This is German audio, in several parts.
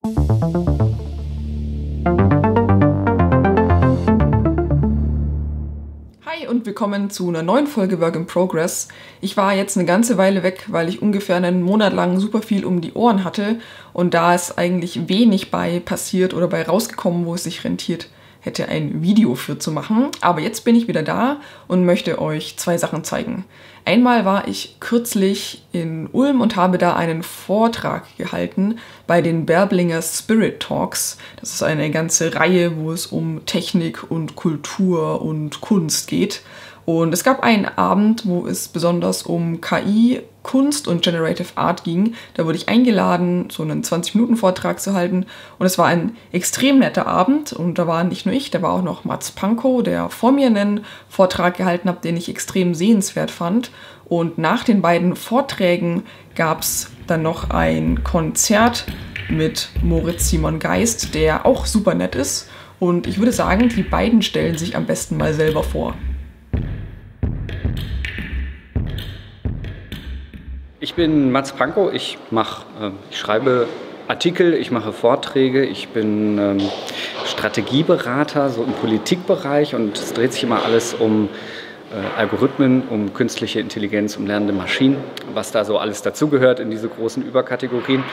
Hi und willkommen zu einer neuen Folge Work in Progress. Ich war jetzt eine ganze Weile weg, weil ich ungefähr einen Monat lang super viel um die Ohren hatte und da ist eigentlich wenig bei passiert oder bei rausgekommen, wo es sich rentiert hätte, ein Video für zu machen. Aber jetzt bin ich wieder da und möchte euch zwei Sachen zeigen. Einmal war ich kürzlich in Ulm und habe da einen Vortrag gehalten bei den Bärblinger Spirit Talks. Das ist eine ganze Reihe, wo es um Technik und Kultur und Kunst geht. Und es gab einen Abend, wo es besonders um KI, Kunst und Generative Art ging. Da wurde ich eingeladen, so einen 20-Minuten-Vortrag zu halten. Und es war ein extrem netter Abend. Und da war nicht nur ich, da war auch noch Mats Pankow, der vor mir einen Vortrag gehalten hat, den ich extrem sehenswert fand. Und nach den beiden Vorträgen gab es dann noch ein Konzert mit Moritz Simon Geist, der auch super nett ist. Und ich würde sagen, die beiden stellen sich am besten mal selber vor. Ich bin Mats Pankow, ich schreibe Artikel, ich mache Vorträge, ich bin Strategieberater, so im Politikbereich, und es dreht sich immer alles um Algorithmen, um künstliche Intelligenz, um lernende Maschinen, was da so alles dazugehört in diese großen Überkategorien.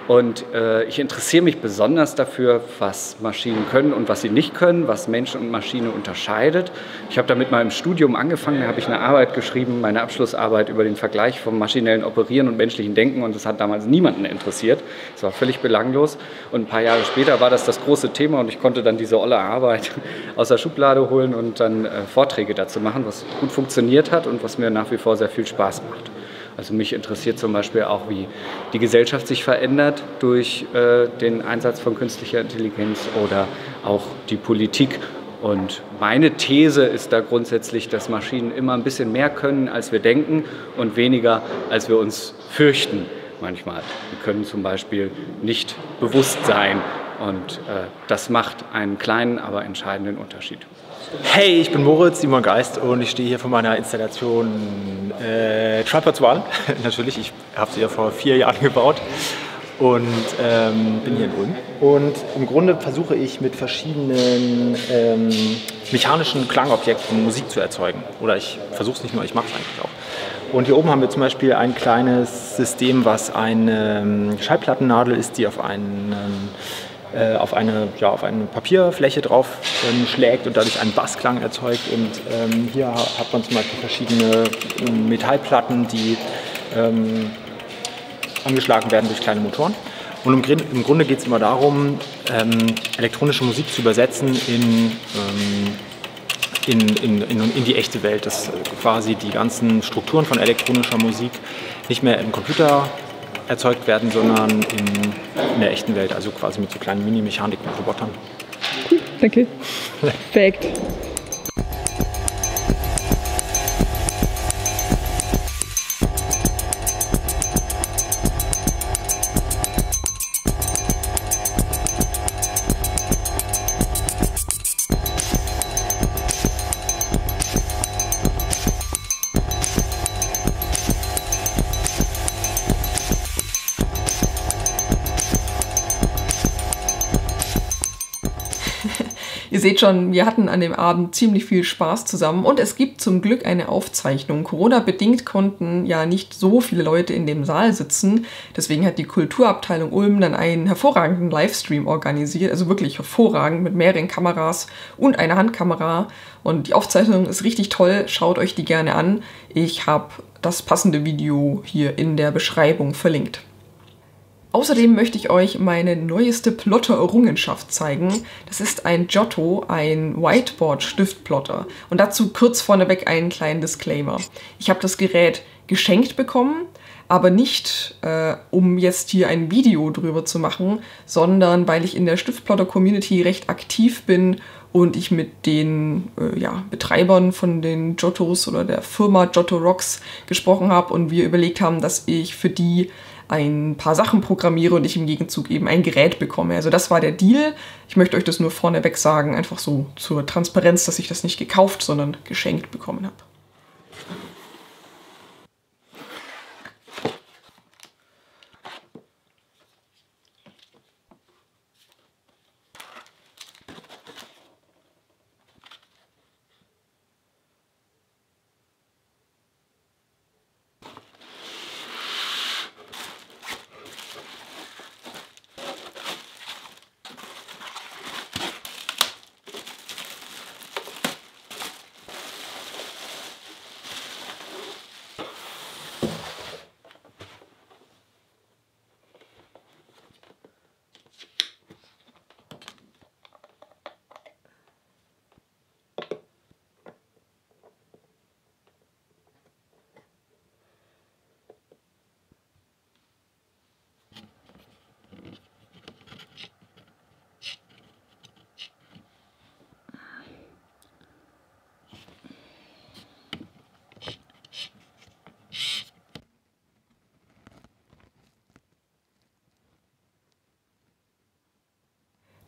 Und ich interessiere mich besonders dafür, was Maschinen können und was sie nicht können, was Mensch und Maschine unterscheidet. Ich habe damit mal im Studium angefangen, da habe ich eine Arbeit geschrieben, meine Abschlussarbeit über den Vergleich vom maschinellen Operieren und menschlichen Denken, und das hat damals niemanden interessiert. Es war völlig belanglos, und ein paar Jahre später war das große Thema und ich konnte dann diese olle Arbeit aus der Schublade holen und dann Vorträge dazu machen, was gut funktioniert hat und was mir nach wie vor sehr viel Spaß macht. Also mich interessiert zum Beispiel auch, wie die Gesellschaft sich verändert durch den Einsatz von künstlicher Intelligenz oder auch die Politik. Und meine These ist da grundsätzlich, dass Maschinen immer ein bisschen mehr können, als wir denken, und weniger, als wir uns fürchten manchmal. Wir können zum Beispiel nicht bewusst sein, und das macht einen kleinen, aber entscheidenden Unterschied. Hey, ich bin Moritz Simon Geist und ich stehe hier vor meiner Installation Tripods One. Natürlich, ich habe sie ja vor 4 Jahren gebaut und bin hier in Ulm. Und im Grunde versuche ich mit verschiedenen mechanischen Klangobjekten Musik zu erzeugen. Oder ich versuche es nicht nur, ich mache es eigentlich auch. Und hier oben haben wir zum Beispiel ein kleines System, was eine Schallplattennadel ist, die auf eine Papierfläche drauf schlägt und dadurch einen Bassklang erzeugt. Und hier hat man zum Beispiel verschiedene Metallplatten, die angeschlagen werden durch kleine Motoren. Und im Grunde geht es immer darum, elektronische Musik zu übersetzen in die echte Welt, dass quasi die ganzen Strukturen von elektronischer Musik nicht mehr im Computer erzeugt werden, sondern in der echten Welt, also quasi mit so kleinen Mini-Mechanik-Robotern. Cool, danke. Perfekt. Ihr seht schon, wir hatten an dem Abend ziemlich viel Spaß zusammen und es gibt zum Glück eine Aufzeichnung. Corona-bedingt konnten ja nicht so viele Leute in dem Saal sitzen. Deswegen hat die Kulturabteilung Ulm dann einen hervorragenden Livestream organisiert. Also wirklich hervorragend mit mehreren Kameras und einer Handkamera. Und die Aufzeichnung ist richtig toll. Schaut euch die gerne an. Ich habe das passende Video hier in der Beschreibung verlinkt. Außerdem möchte ich euch meine neueste Plotter-Errungenschaft zeigen. Das ist ein Giotto, ein Whiteboard-Stiftplotter. Und dazu kurz vorneweg einen kleinen Disclaimer. Ich habe das Gerät geschenkt bekommen, aber nicht, um jetzt hier ein Video drüber zu machen, sondern weil ich in der Stiftplotter-Community recht aktiv bin und ich mit den Betreibern von den Giottos oder der Firma Giotto Rocks gesprochen habe und wir überlegt haben, dass ich für die ein paar Sachen programmiere und ich im Gegenzug eben ein Gerät bekomme. Also das war der Deal. Ich möchte euch das nur vorneweg sagen, einfach so zur Transparenz, dass ich das nicht gekauft, sondern geschenkt bekommen habe.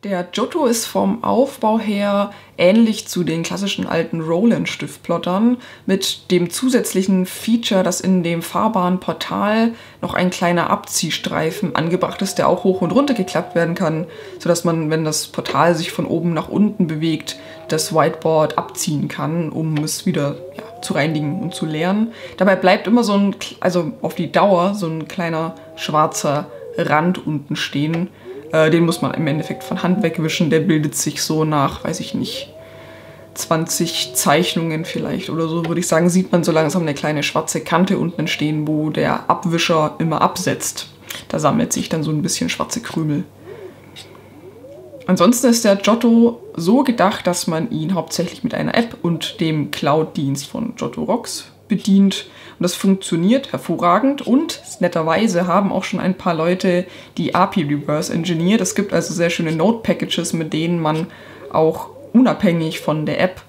Der Giotto ist vom Aufbau her ähnlich zu den klassischen alten Roland-Stiftplottern mit dem zusätzlichen Feature, dass in dem fahrbaren Portal noch ein kleiner Abziehstreifen angebracht ist, der auch hoch und runter geklappt werden kann, sodass man, wenn das Portal sich von oben nach unten bewegt, das Whiteboard abziehen kann, um es wieder zu reinigen und zu leeren. Dabei bleibt immer also auf die Dauer, so ein kleiner schwarzer Rand unten stehen. Den muss man im Endeffekt von Hand wegwischen. Der bildet sich so nach, weiß ich nicht, 20 Zeichnungen vielleicht oder so, würde ich sagen, sieht man so langsam eine kleine schwarze Kante unten entstehen, wo der Abwischer immer absetzt. Da sammelt sich dann so ein bisschen schwarze Krümel. Ansonsten ist der Giotto so gedacht, dass man ihn hauptsächlich mit einer App und dem Cloud-Dienst von Giotto Rocks bedient. Und das funktioniert hervorragend und netterweise haben auch schon ein paar Leute die API reverse engineert. Es gibt also sehr schöne Node-Packages, mit denen man auch unabhängig von der App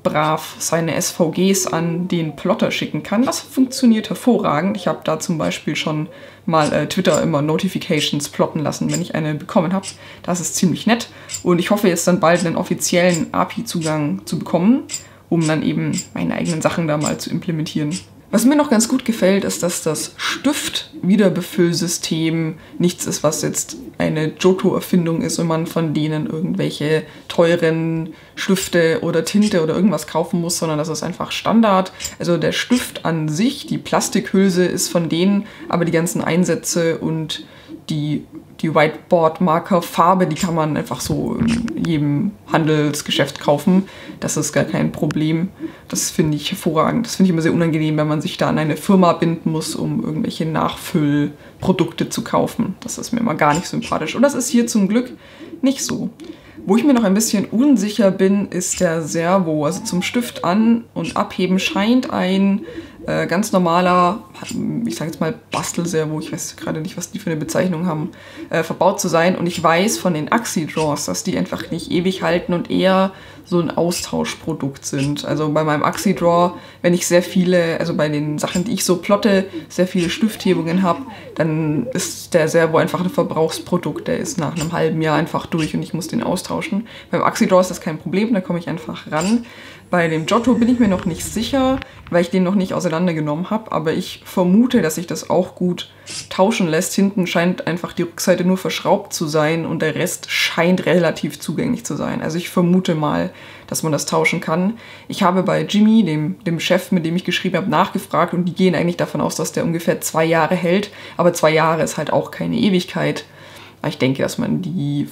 brav seine SVGs an den Plotter schicken kann. Das funktioniert hervorragend. Ich habe da zum Beispiel schon mal Twitter immer Notifications plotten lassen, wenn ich eine bekommen habe. Das ist ziemlich nett und ich hoffe jetzt dann bald einen offiziellen API-Zugang zu bekommen, um dann eben meine eigenen Sachen da mal zu implementieren. Was mir noch ganz gut gefällt, ist, dass das Stift-Wiederbefüllsystem nichts ist, was jetzt eine Giotto-Erfindung ist und man von denen irgendwelche teuren Stifte oder Tinte oder irgendwas kaufen muss, sondern das ist einfach Standard. Also der Stift an sich, die Plastikhülse ist von denen, aber die ganzen Einsätze und die Whiteboard-Marker-Farbe, die kann man einfach so in jedem Handelsgeschäft kaufen. Das ist gar kein Problem. Das finde ich hervorragend. Das finde ich immer sehr unangenehm, wenn man sich da an eine Firma binden muss, um irgendwelche Nachfüllprodukte zu kaufen. Das ist mir immer gar nicht sympathisch. Und das ist hier zum Glück nicht so. Wo ich mir noch ein bisschen unsicher bin, ist der Servo. Also zum Stift an- und abheben scheint ein ganz normaler, ich sage jetzt mal Bastelservo, ich weiß gerade nicht, was die für eine Bezeichnung haben, verbaut zu sein. Und ich weiß von den Axi-Draws, dass die einfach nicht ewig halten und eher so ein Austauschprodukt sind. Also bei meinem Axi-Draw, wenn ich sehr viele, also bei den Sachen, die ich so plotte, sehr viele Stifthebungen habe, dann ist der Servo einfach ein Verbrauchsprodukt. Der ist nach einem halben Jahr einfach durch und ich muss den austauschen. Beim Axi-Draw ist das kein Problem, da komme ich einfach ran. Bei dem Giotto bin ich mir noch nicht sicher, weil ich den noch nicht auseinandergenommen habe, aber ich vermute, dass sich das auch gut tauschen lässt. Hinten scheint einfach die Rückseite nur verschraubt zu sein und der Rest scheint relativ zugänglich zu sein. Also ich vermute mal, dass man das tauschen kann. Ich habe bei Jimmy, dem Chef, mit dem ich geschrieben habe, nachgefragt und die gehen eigentlich davon aus, dass der ungefähr 2 Jahre hält, aber 2 Jahre ist halt auch keine Ewigkeit. Aber ich denke, dass man die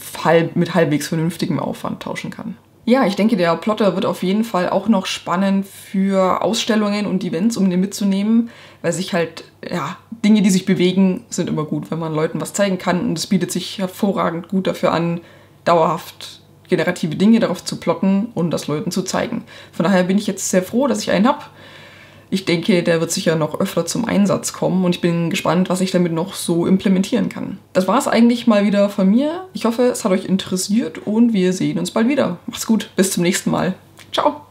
mit halbwegs vernünftigem Aufwand tauschen kann. Ja, ich denke, der Plotter wird auf jeden Fall auch noch spannend für Ausstellungen und Events, um den mitzunehmen, weil sich halt, Dinge, die sich bewegen, sind immer gut, wenn man Leuten was zeigen kann und es bietet sich hervorragend gut dafür an, dauerhaft generative Dinge darauf zu plotten und das Leuten zu zeigen. Von daher bin ich jetzt sehr froh, dass ich einen habe. Ich denke, der wird sicher noch öfter zum Einsatz kommen und ich bin gespannt, was ich damit noch so implementieren kann. Das war es eigentlich mal wieder von mir. Ich hoffe, es hat euch interessiert und wir sehen uns bald wieder. Macht's gut, bis zum nächsten Mal. Ciao!